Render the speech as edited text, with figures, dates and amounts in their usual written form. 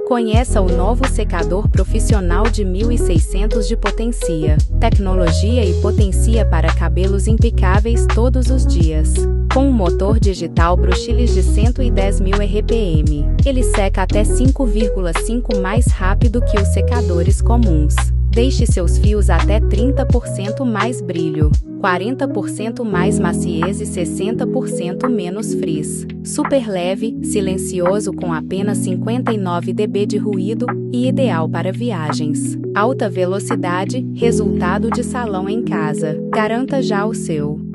Conheça o novo secador profissional de 1.600 de potência. Tecnologia e potência para cabelos impecáveis todos os dias. Com um motor digital Bruxilis de 110.000 RPM, ele seca até 5,5 mais rápido que os secadores comuns. Deixe seus fios até 30% mais brilho, 40% mais maciez e 60% menos frizz. Super leve, silencioso com apenas 59 dB de ruído e ideal para viagens. Alta velocidade, resultado de salão em casa. Garanta já o seu.